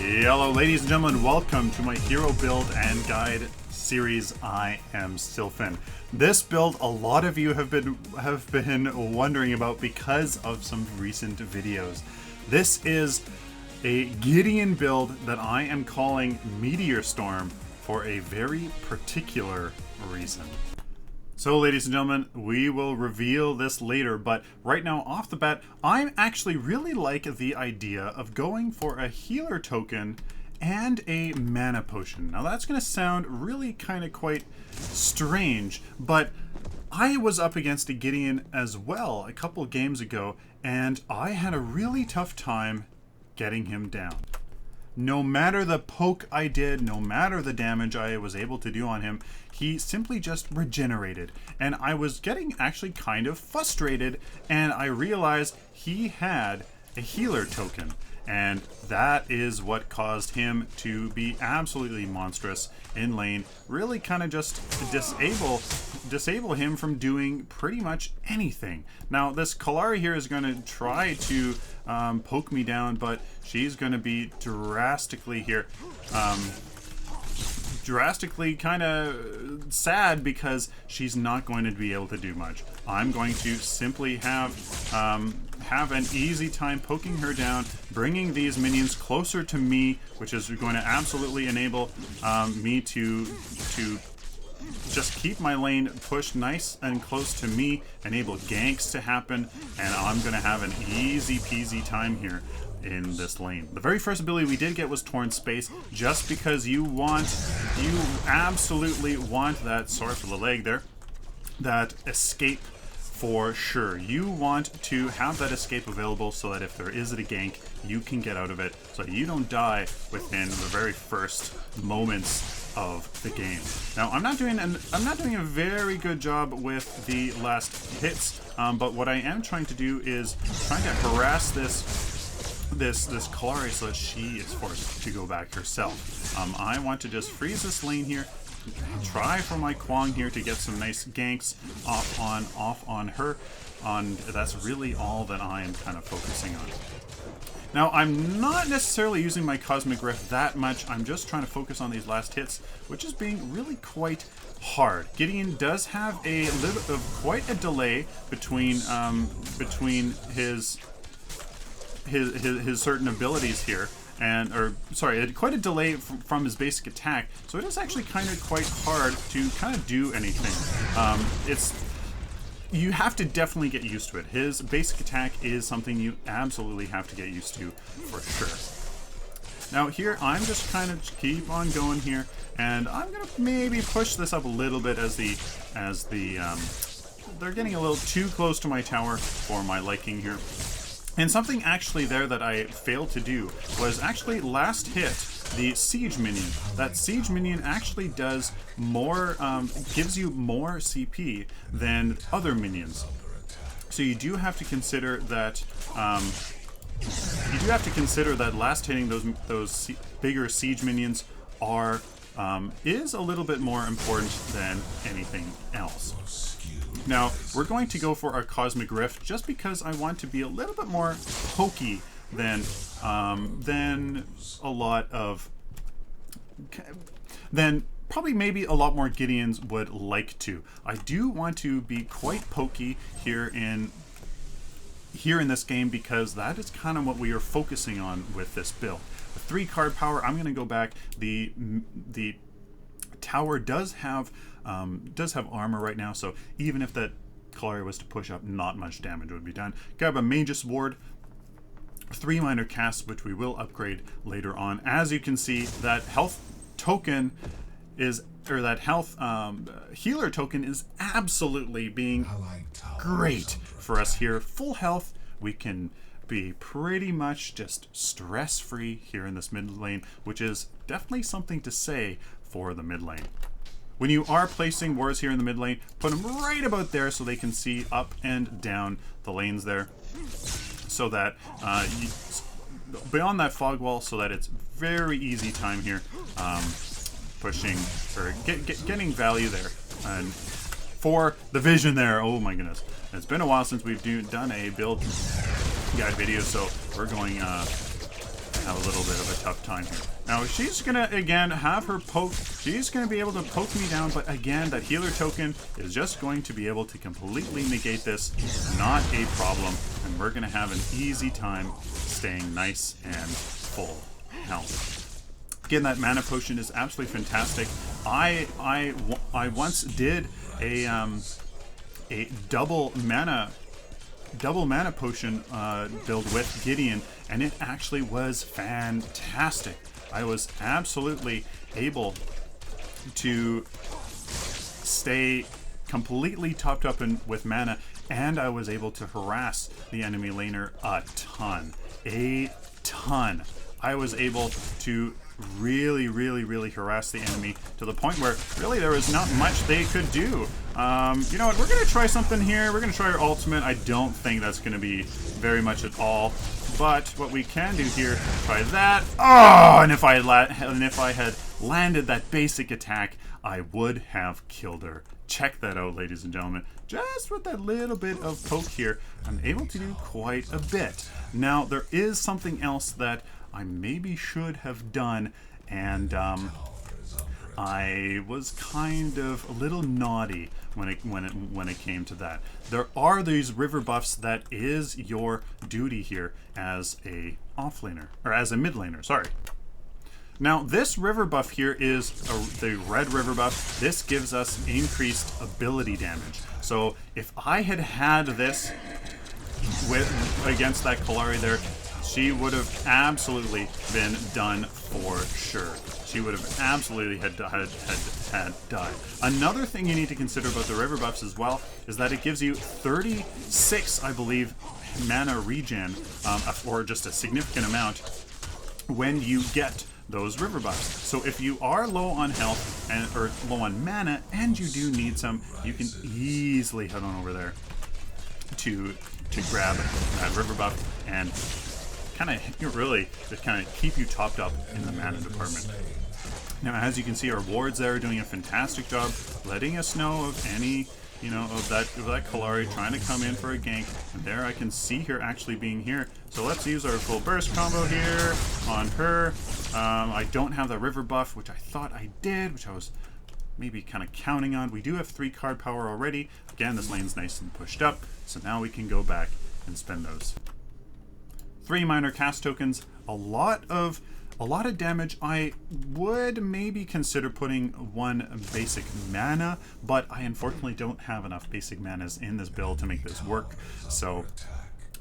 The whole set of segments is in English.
Hello ladies and gentlemen, welcome to my hero build and guide series. I am Sylphin. This build a lot of you have been wondering about because of some recent videos. This is a Gideon build that I am calling Meteor Storm for a very particular reason. So ladies and gentlemen, we will reveal this later, but right now off the bat, I actually really like the idea of going for a healer token and a mana potion. Now that's going to sound really kind of quite strange, but I was up against a Gideon as well a couple games ago, and I had a really tough time getting him down. No matter the poke I did, no matter the damage I was able to do on him, he simply just regenerated. And I was getting actually kind of frustrated, and I realized he had a healer token. And that is what caused him to be absolutely monstrous in lane. Really kind of just disable him from doing pretty much anything. Now this Kalari here is going to try to poke me down, but she's going to be drastically kind of sad because she's not going to be able to do much. I'm going to simply have an easy time poking her down, bringing these minions closer to me, which is going to absolutely enable me to just keep my lane pushed nice and close to me, enable ganks to happen, and I'm going to have an easy peasy time here in this lane. The very first ability we did get was Torn Space, just because you absolutely want that, sorry for the lag there, that escape for sure. You want to have that escape available so that if there is a gank, you can get out of it, so you don't die within the very first moments of the game. Now I'm not doing a very good job with the last hits, but what I am trying to do is trying to harass this Kalari so that she is forced to go back herself. I want to just freeze this lane here, try for my Kwang here to get some nice ganks off on her. That's really all that I am kind of focusing on. Now, I'm not necessarily using my Cosmic Rift that much. I'm just trying to focus on these last hits, which is being really quite hard. Gideon does have a little of quite a delay between his certain abilities here, quite a delay from his basic attack. So it is actually kind of quite hard to kind of do anything. You have to definitely get used to it. His basic attack is something you absolutely have to get used to for sure. Now here, I'm just kind of keep on going here, and I'm gonna maybe push this up a little bit as they're getting a little too close to my tower for my liking here. And something actually there that I failed to do was actually last hit the siege minion. That siege minion actually does more, gives you more CP than other minions. So you do have to consider that. Last hitting those bigger siege minions is a little bit more important than anything else. Now, we're going to go for our Cosmic Rift just because I want to be a little bit more pokey than probably maybe a lot more Gideons would like to. I do want to be quite pokey here in this game because that is kind of what we are focusing on with this build. The 3-card power, I'm going to go back. The tower does have armor right now, so even if that Kalari was to push up, not much damage would be done. Grab a Mage's Ward, 3 minor casts, which we will upgrade later on. As you can see, that health token healer token is absolutely being great for us here. Full health, we can be pretty much just stress-free here in this mid lane, which is definitely something to say for the mid lane. When you are placing wards here in the mid lane, put them right about there so they can see up and down the lanes there, so that beyond that fog wall, so that it's very easy time here pushing or getting value there. And for the vision there, oh my goodness, it's been a while since we've done a build guide video, so we're going have a little bit of a tough time here. Now, she's going to, again, have her poke. She's going to be able to poke me down, but again, that healer token is just going to be able to completely negate this. Not a problem, and we're going to have an easy time staying nice and full health. Again, that mana potion is absolutely fantastic. I once did a double mana potion build with Gideon, and it actually was fantastic. I was absolutely able to stay completely topped up with mana, and I was able to harass the enemy laner a ton. I was able to really harass the enemy to the point where really there was not much they could do. You know what, we're gonna try something here. We're gonna try our ultimate. I don't think that's gonna be very much at all, but what we can do here, try that. Oh, and if I had landed that basic attack, I would have killed her. Check that out, ladies and gentlemen. Just with that little bit of poke here, I'm able to do quite a bit. Now, there is something else that I maybe should have done, and I was kind of a little naughty when it came to that. There are these river buffs that is your duty here as a offlaner, or as a mid laner, sorry. Now, this river buff here is the red river buff. This gives us increased ability damage. So if I had this against that Kallari there, she would have absolutely been done for sure. She would have absolutely had died. Another thing you need to consider about the river buffs as well is that it gives you 36, I believe, mana regen, or just a significant amount when you get those river buffs. So if you are low on health or low on mana and you do need some, you can easily head on over there to grab that river buff and kind of really just kind of keep you topped up in the mana department. Now, as you can see, our wards there are doing a fantastic job letting us know of any, you know, of that Kallari trying to come in for a gank. And there I can see her actually being here. So let's use our full burst combo here on her. I don't have the river buff, which I thought I did, which I was maybe kind of counting on. We do have 3 card power already. Again, this lane's nice and pushed up, so now we can go back and spend those. 3 minor cast tokens, a lot of damage. I would maybe consider putting 1 basic mana, but I unfortunately don't have enough basic manas in this build to make this work. So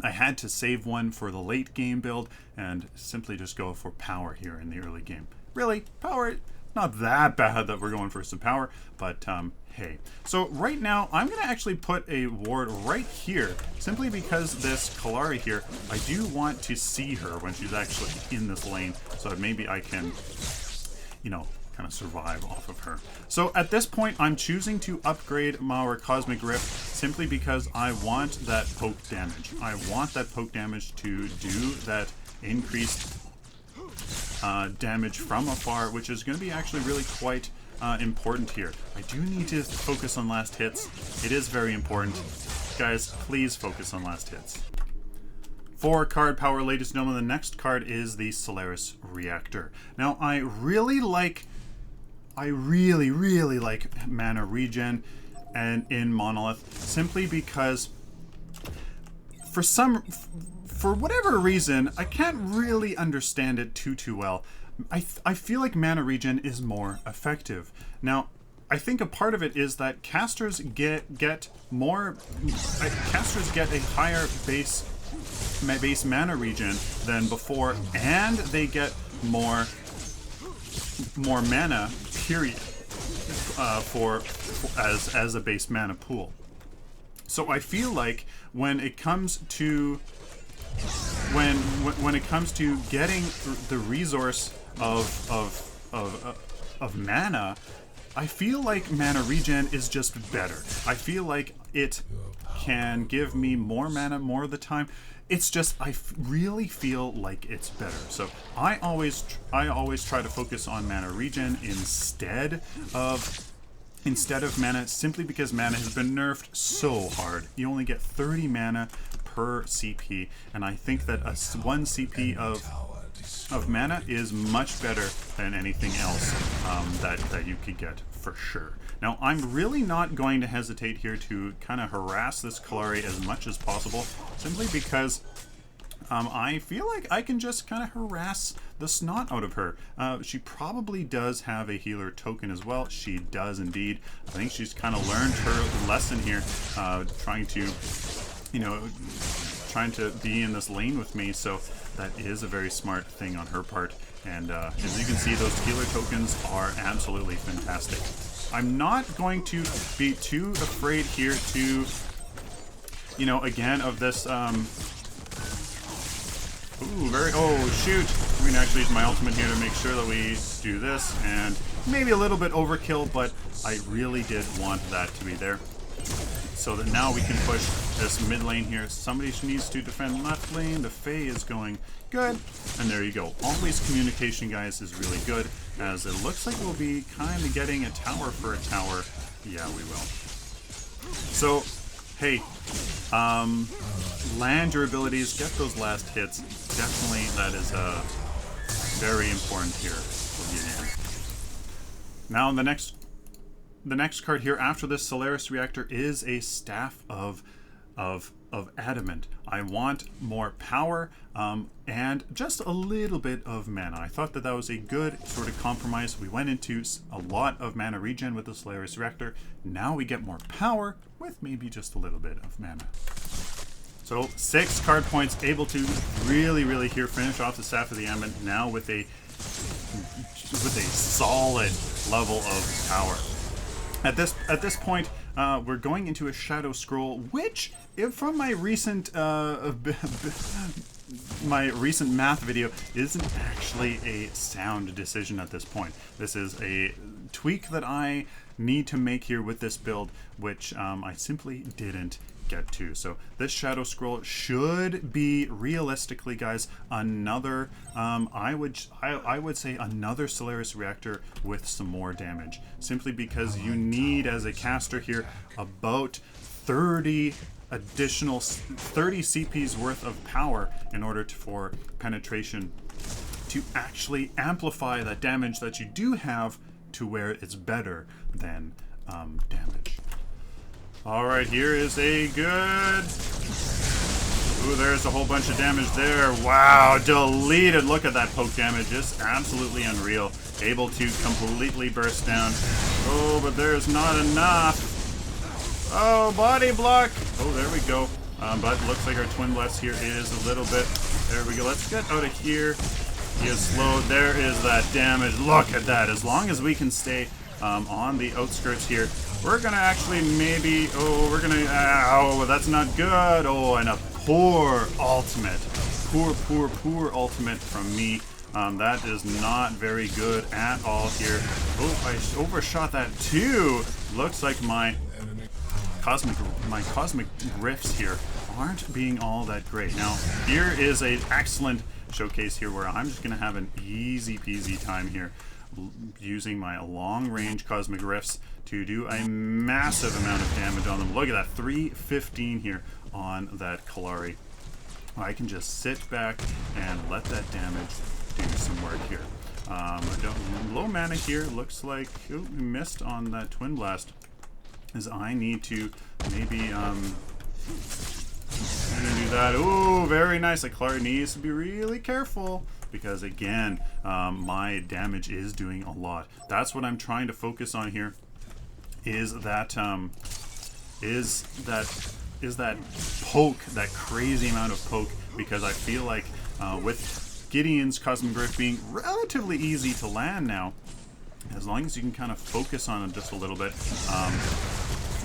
I had to save 1 for the late game build and simply just go for power here in the early game. Really, power, not that bad that we're going for some power, but hey. So right now, I'm going to actually put a ward right here, simply because this Kallari here, I do want to see her when she's actually in this lane, so that maybe I can, you know, kind of survive off of her. So at this point, I'm choosing to upgrade our Cosmic Rift simply because I want that poke damage. I want that poke damage to do that increased damage from afar, which is going to be actually really quite important here. I do need to focus on last hits. It is very important. Guys, please focus on last hits. 4 card power, ladies and gentlemen. The next card is the Solaris Reactor. Now, I really like mana regen and in Monolith, simply because for whatever reason, I can't really understand it too well. I feel like mana regen is more effective. Now, I think a part of it is that casters get a higher base mana regen than before, and they get more mana, period, as a base mana pool. So I feel like when it comes to getting the resource of mana, I feel like mana regen is just better. I feel like it can give me more mana more of the time. It's just, I really feel like it's better. So I always try to focus on mana regen instead of mana, simply because mana has been nerfed so hard. You only get 30 mana per CP, and I think that 1 CP of of mana is much better than anything else that you could get for sure. Now, I'm really not going to hesitate here to kind of harass this Kalari as much as possible, simply because I feel like I can just kind of harass the snot out of her. She probably does have a healer token as well. She does indeed. I think she's kind of learned her lesson here, trying to, you know, trying to be in this lane with me. So that is a very smart thing on her part. And as you can see, those healer tokens are absolutely fantastic. I'm not going to be too afraid here to, you know, again, of this, oh shoot! I'm going to actually use my ultimate here to make sure that we do this, and maybe a little bit overkill, but I really did want that to be there. So that now we can push this mid lane here. Somebody needs to defend left lane. The Fae is going good. And there you go. Always communication, guys, is really good, as it looks like we'll be kind of getting a tower for a tower. Yeah, we will. So, hey, land your abilities, get those last hits. Definitely that is very important here for Gideon. Now the next card here after this Solaris Reactor is a Staff of Adamant. I want more power and just a little bit of mana. I thought that was a good sort of compromise. We went into a lot of mana regen with the Solaris Reactor. Now we get more power with maybe just a little bit of mana. So 6 card points, able to really here finish off the Staff of the Adamant now with a solid level of power. At this point, we're going into a Shadow Scroll, which, if from my recent math video, isn't actually a sound decision at this point. This is a tweak that I need to make here with this build, which I simply didn't get to. So this Shadow Scroll should be, realistically, guys, another I would say another Solaris Reactor with some more damage, simply because you need, as a caster here, about 30 CP's worth of power in order for penetration to actually amplify that damage that you do have to where it's better than damage. Alright, here is a good... Ooh, there's a whole bunch of damage there. Wow, deleted. Look at that poke damage. Just absolutely unreal. Able to completely burst down. Oh, but there's not enough. Oh, body block. Oh, there we go. But looks like our Twin Blast here is a little bit... There we go. Let's get out of here. He is slowed. There is that damage. Look at that. As long as we can stay on the outskirts here, we're gonna actually maybe, oh, that's not good. Oh, and a poor ultimate. Poor ultimate from me. That is not very good at all here. Oh, I overshot that too. Looks like my cosmic riffs here aren't being all that great. Now, here is an excellent showcase here where I'm just gonna have an easy peasy time here, using my long-range cosmic rifts to do a massive amount of damage on them. Look at that, 315 here on that Kalari. I can just sit back and let that damage do some work here. Low mana here, looks like, ooh, we missed on that Twin Blast, as I need to maybe do that. Ooh, very nice. Like, Kalari needs to be really careful, because again, my damage is doing a lot. That's what I'm trying to focus on here, is that poke, that crazy amount of poke, because I feel like with Gideon's Cosmic Rift being relatively easy to land now, as long as you can kind of focus on it just a little bit,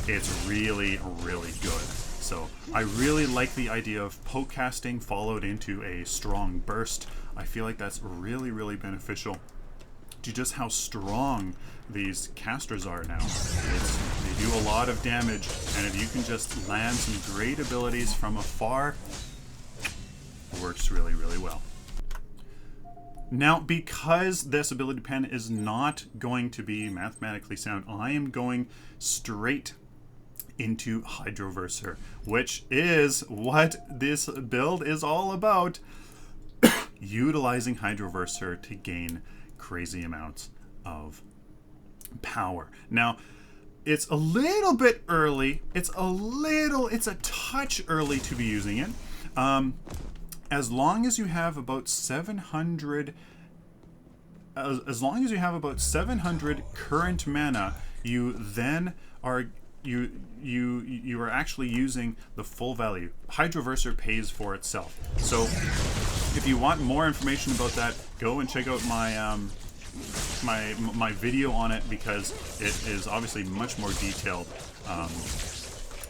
it's really good. So I really like the idea of poke casting followed into a strong burst. I feel like that's really beneficial to just how strong these casters are now. They do a lot of damage, and if you can just land some great abilities from afar, it works really well. Now, because this ability pen is not going to be mathematically sound, I am going straight into Hydroverser, which is what this build is all about. utilizing Hydroverser to gain crazy amounts of power. Now, it's a little bit early. It's a touch early to be using it. As long as you have about 700 current mana, you then are you are actually using the full value. Hydroverser pays for itself. So if you want more information about that, go and check out my my video on it, because it is obviously much more detailed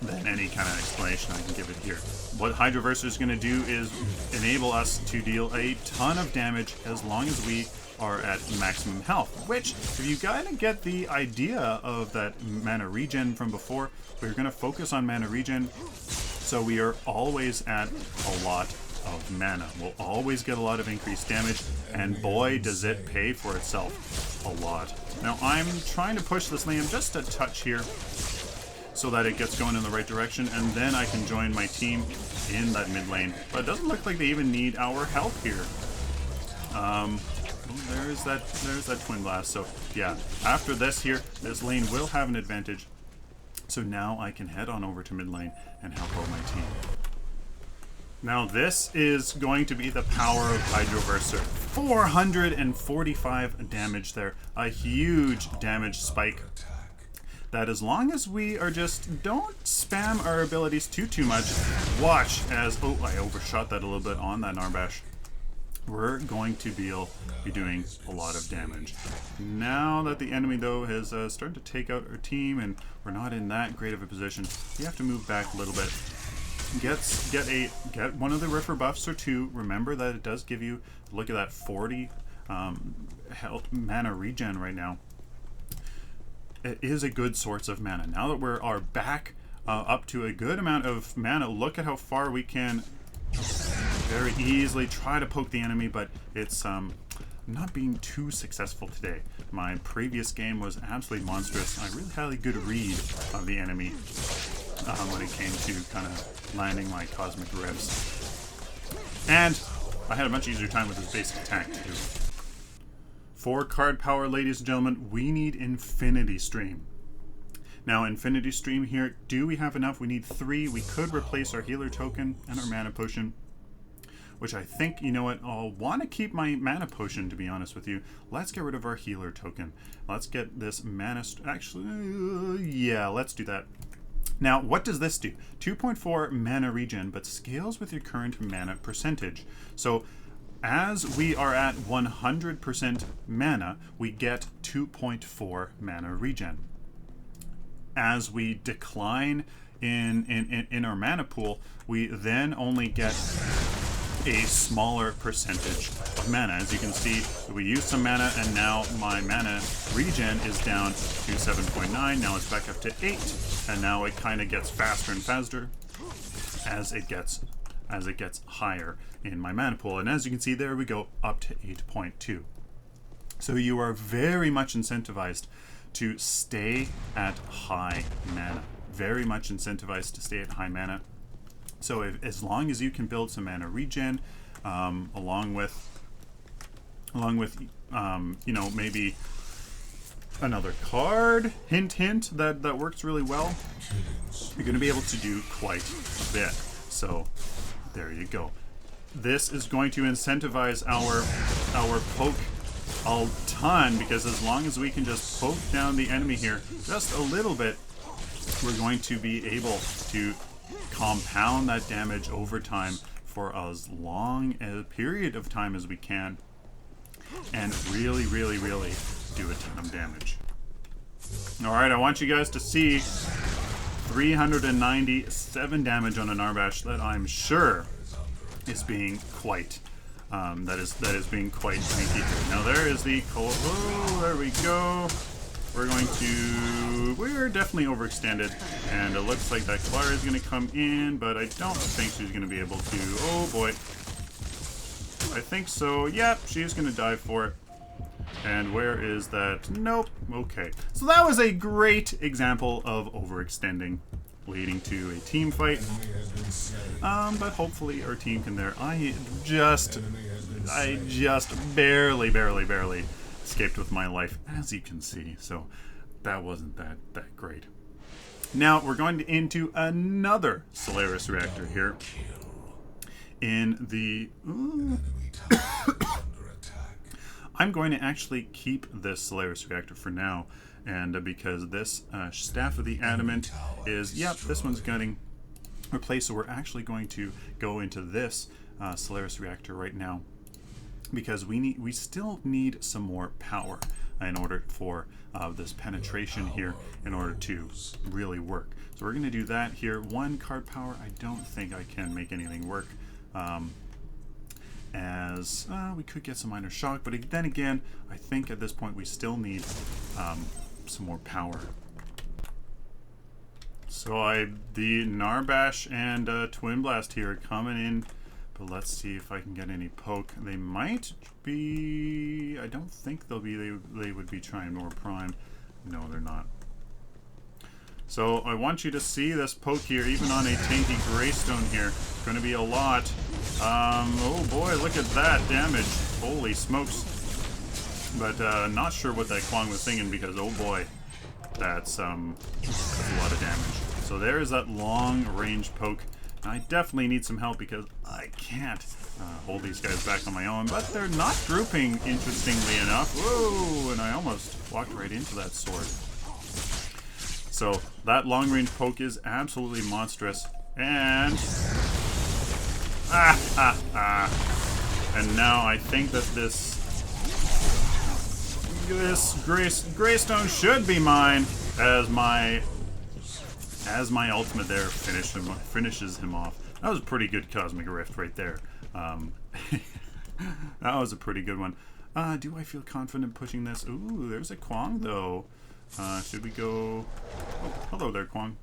than any kind of explanation I can give it here. What Hydroverser is going to do is enable us to deal a ton of damage as long as we are at maximum health, which, if you kind of get the idea of that mana regen from before, we're going to focus on mana regen, so we are always at a lot of mana. We'll always get a lot of increased damage, and boy does it pay for itself a lot. Now I'm trying to push this lane just a touch here so that it gets going in the right direction, and then I can join my team in that mid lane. But it doesn't look like they even need our help here. There's that twin blast. So yeah, after this here, this lane will have an advantage. So now I can head on over to mid lane and help out my team. Now this is going to be the power of Hydroverser. 445 damage there. A huge damage spike. That as long as we are just don't spam our abilities too much, watch as, oh, I overshot that a little bit on that Narbash. We're going to be doing a lot of damage. Now that the enemy though has started to take out our team and we're not in that great of a position, you have to move back a little bit. Get one of the Riffer buffs or two. Remember that it does give you, look at that, 40 health mana regen right now. It is a good source of mana. Now that we are back up to a good amount of mana, look at how far we can very easily try to poke the enemy, but it's not being too successful today. My previous game was absolutely monstrous. I really had a good read of the enemy when it came to kind of landing my cosmic ribs. And I had a much easier time with his basic attack too. For card power, ladies and gentlemen, we need Infinity Stream. Now, Infinity Stream here, do we have enough? We need 3. We could replace our healer token and our mana potion, which I think, you know what, I'll want to keep my mana potion, to be honest with you. Let's get rid of our healer token. Let's get this mana, actually, yeah, let's do that. Now, what does this do? 2.4 mana regen, but scales with your current mana percentage. So, as we are at 100% mana, we get 2.4 mana regen. As we decline in our mana pool, we then only get a smaller percentage of mana. As you can see, we used some mana, and now my mana regen is down to 7.9. Now it's back up to 8, and now it kind of gets faster and faster as it gets higher in my mana pool. And as you can see, there we go, up to 8.2. So you are very much incentivized to stay at high mana. Very much incentivized to stay at high mana. So as long as you can build some mana regen, along with you know, maybe another card, hint hint, that works really well, you're going to be able to do quite a bit. So there you go. This is going to incentivize our poke a ton, because as long as we can just poke down the enemy here just a little bit, we're going to be able to compound that damage over time for as long a period of time as we can, and really do a ton of damage. Alright, I want you guys to see 397 damage on an Narbash that I'm sure is being quite that is being quite tanky. Now there is the oh, there we go. We're definitely overextended, and it looks like that Clara is going to come in, but I don't think she's going to be able to. Oh boy. I think so. Yep, she's going to dive for it. And where is that? Nope. Okay. So that was a great example of overextending, leading to a team fight. But hopefully our team can there. I just I just barely escaped with my life, as you can see. So that wasn't that great. Now we're going into another Solaris reactor here. In the... I'm going to actually keep this Solaris reactor for now, and because this Staff of the Adamant is, yep, this one's getting replaced, so we're actually going to go into this Solaris reactor right now, because we still need some more power in order for this penetration here in order to really work. So we're going to do that here. 1 card power, I don't think I can make anything work. As we could get some minor shock, but then again, I think at this point we still need some more power. So the Narbash and Twin Blast here are coming in, but let's see if I can get any poke. They might be, I don't think they'll be, they would be trying more prime. No, they're not. So I want you to see this poke here, even on a tanky Greystone here. Going to be a lot. Oh boy, look at that damage. Holy smokes. But not sure what that Kwang was singing, because oh boy, that's a lot of damage. So there's that long range poke. I definitely need some help because I can't hold these guys back on my own, but they're not grouping, interestingly enough. Whoa, and I almost walked right into that sword. So that long range poke is absolutely monstrous. And and now I think that this Greystone should be mine, as my ultimate there finishes him off. That was a pretty good Cosmic Rift right there. That was a pretty good one. Do I feel confident pushing this? Ooh, there's a Kwang though. Should we go? Oh, hello there, Kwang.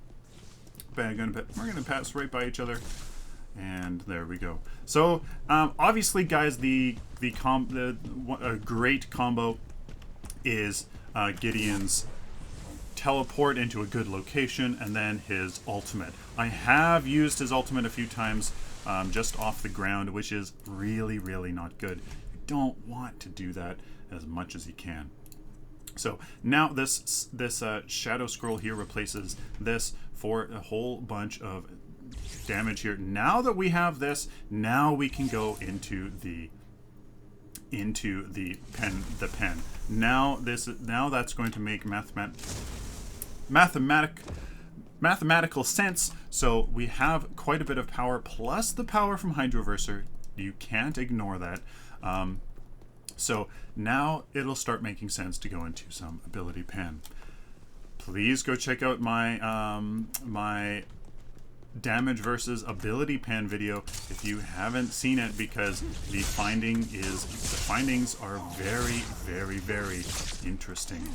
We're gonna pass right by each other, and there we go. So obviously, guys, a great combo is Gideon's teleport into a good location, and then his ultimate. I have used his ultimate a few times just off the ground, which is really not good. You don't want to do that as much as you can. So now this Shadow Scroll here replaces this for a whole bunch of damage here. Now that we have this, now we can go into the pen. Now that's going to make mathematical sense. So we have quite a bit of power, plus the power from Hydroverser. You can't ignore that. So now it'll start making sense to go into some ability pen. Please go check out my my damage versus ability pen video if you haven't seen it, because the findings are very interesting.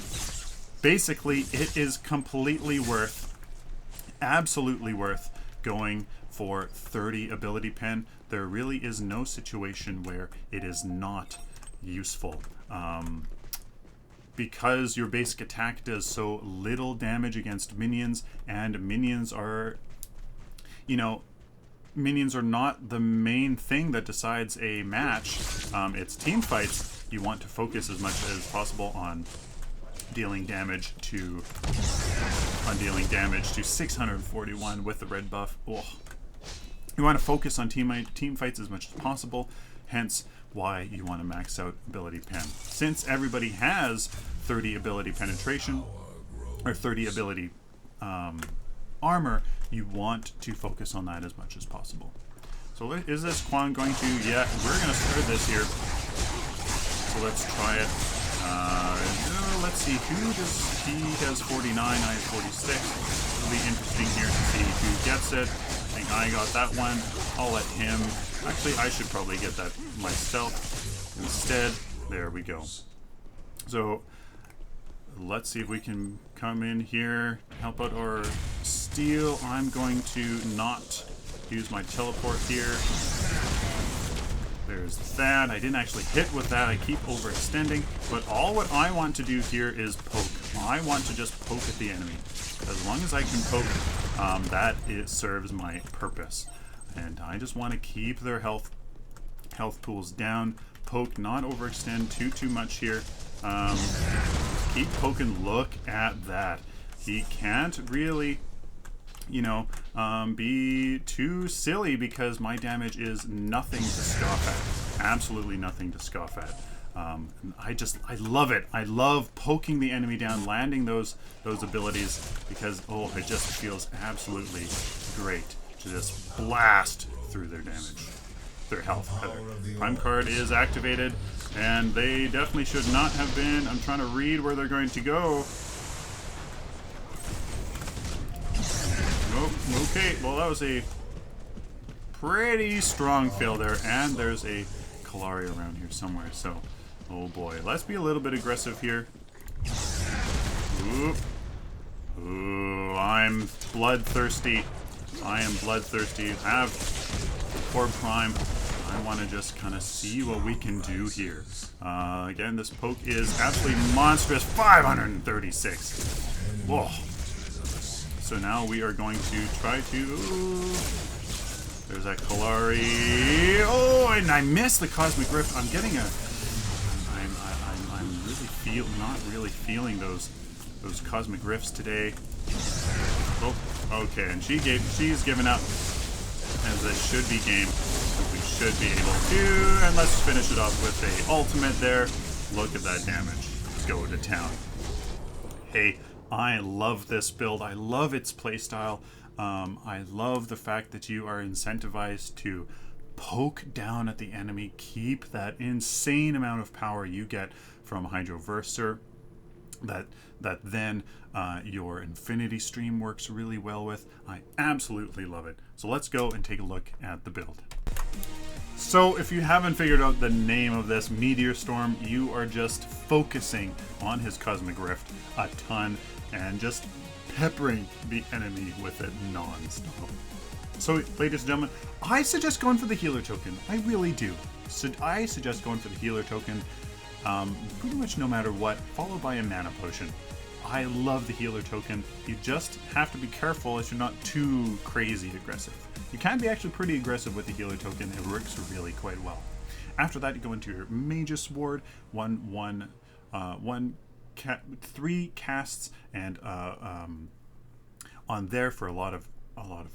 Basically, it is completely absolutely worth going for 30 ability pen. There really is no situation where it is not useful, because your basic attack does so little damage against minions, and minions are not the main thing that decides a match. It's team fights. You want to focus as much as possible on dealing damage to 641 with the red buff. Oh. You want to focus on team fights as much as possible, hence why you want to max out ability pen. Since everybody has 30 ability penetration, or 30 ability armor, you want to focus on that as much as possible. So is this Kwang going to, yeah, we're going to start this here. So let's try it. Let's see, he has 49, I have 46. It'll be interesting here to see who gets it. I think I got that one. I'll let him. Actually, I should probably get that myself instead. There we go. So let's see if we can come in here, help out our steal. I'm going to not use my teleport here. There's that. I didn't actually hit with that. I keep overextending. But all what I want to do here is poke. I want to just poke at the enemy. As long as I can poke, serves my purpose. And I just want to keep their health pools down. poke, not overextend too much here. Keep poking. Look at that. He can't really, you know, be too silly because my damage is nothing to scoff at. Absolutely nothing to scoff at. I love it. I love poking the enemy down, landing those abilities because, oh, it just feels absolutely great to just blast through their damage. Their health. Prime card is activated, and they definitely should not have been. I'm trying to read where they're going to go. Nope. Okay, well that was a pretty strong fail there, and there's a Kalari around here somewhere, so oh boy. Let's be a little bit aggressive here. Ooh, I'm bloodthirsty. I am bloodthirsty. Have poor Prime. I want to just kind of see what we can do here. Again, this poke is absolutely monstrous. 536. Whoa. So now we are going to try to... There's that Kalari. Oh, and I missed the Cosmic Rift. I'm getting a... I'm really not really feeling those Cosmic Rifts today. Oh, okay, and she's given up. As it should be game. We should be able to, and let's finish it off with a ultimate there. Look at that damage. Go to town. Hey, I love this build. I love its playstyle. I love the fact that you are incentivized to poke down at the enemy, keep that insane amount of power you get from Hydroverser. That then your Infinity Stream works really well with. I absolutely love it. So let's go and take a look at the build. So if you haven't figured out the name of this, Meteor Storm, you are just focusing on his Cosmic Rift a ton and just peppering the enemy with it non-stop. So ladies and gentlemen, I suggest going for the healer token. I really do. So I suggest going for the healer token. Pretty much no matter what, followed by a mana potion. I love the healer token. You just have to be careful as you're not too crazy aggressive. You can be actually pretty aggressive with the healer token. It works really quite well. After that, you go into your Magus Ward, 3 casts, and on there for a lot of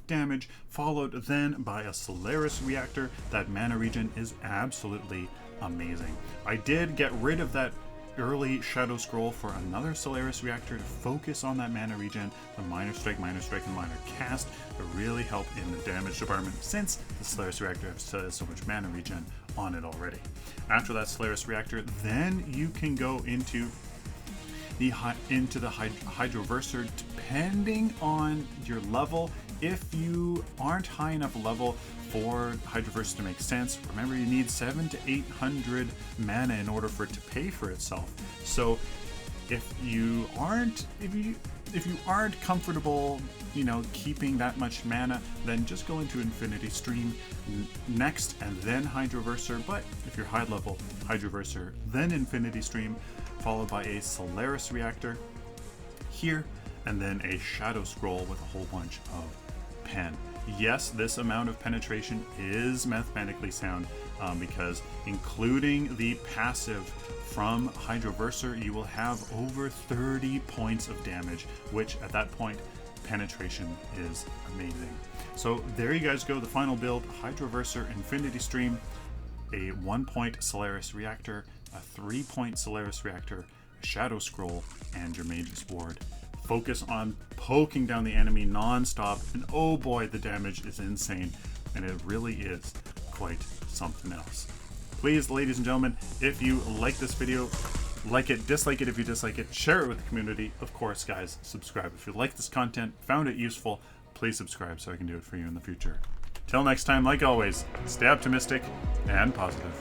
damage, followed then by a Solaris Reactor. That mana regen is absolutely amazing. I did get rid of that early Shadow Scroll for another Solaris Reactor to focus on that mana regen, the Minor Strike, and Minor Cast to really help in the damage department since the Solaris Reactor has so much mana regen on it already. After that Solaris Reactor, then you can go into the Hydroverser depending on your level. If you aren't high enough level for Hydroverser to make sense, remember you need 700 to 800 mana in order for it to pay for itself. So if you aren't comfortable, you know, keeping that much mana, then just go into Infinity Stream next and then Hydroverser. But if you're high level, Hydroverser, then Infinity Stream, followed by a Solaris Reactor here, and then a Shadow Scroll with a whole bunch of pen. Yes, this amount of penetration is mathematically sound because including the passive from Hydroverser, you will have over 30 points of damage, which at that point, penetration is amazing. So there you guys go, the final build: Hydroverser, Infinity Stream, a 1-point Solaris Reactor, a 3-point Solaris Reactor, a Shadow Scroll, and your Magus Ward. Focus on poking down the enemy non-stop, and oh boy, the damage is insane, and it really is quite something else. Please, ladies and gentlemen, if you like this video, like it, dislike it if you dislike it, share it with the community. Of course, guys, subscribe. If you like this content, found it useful, please subscribe so I can do it for you in the future. Till next time, like always, stay optimistic and positive.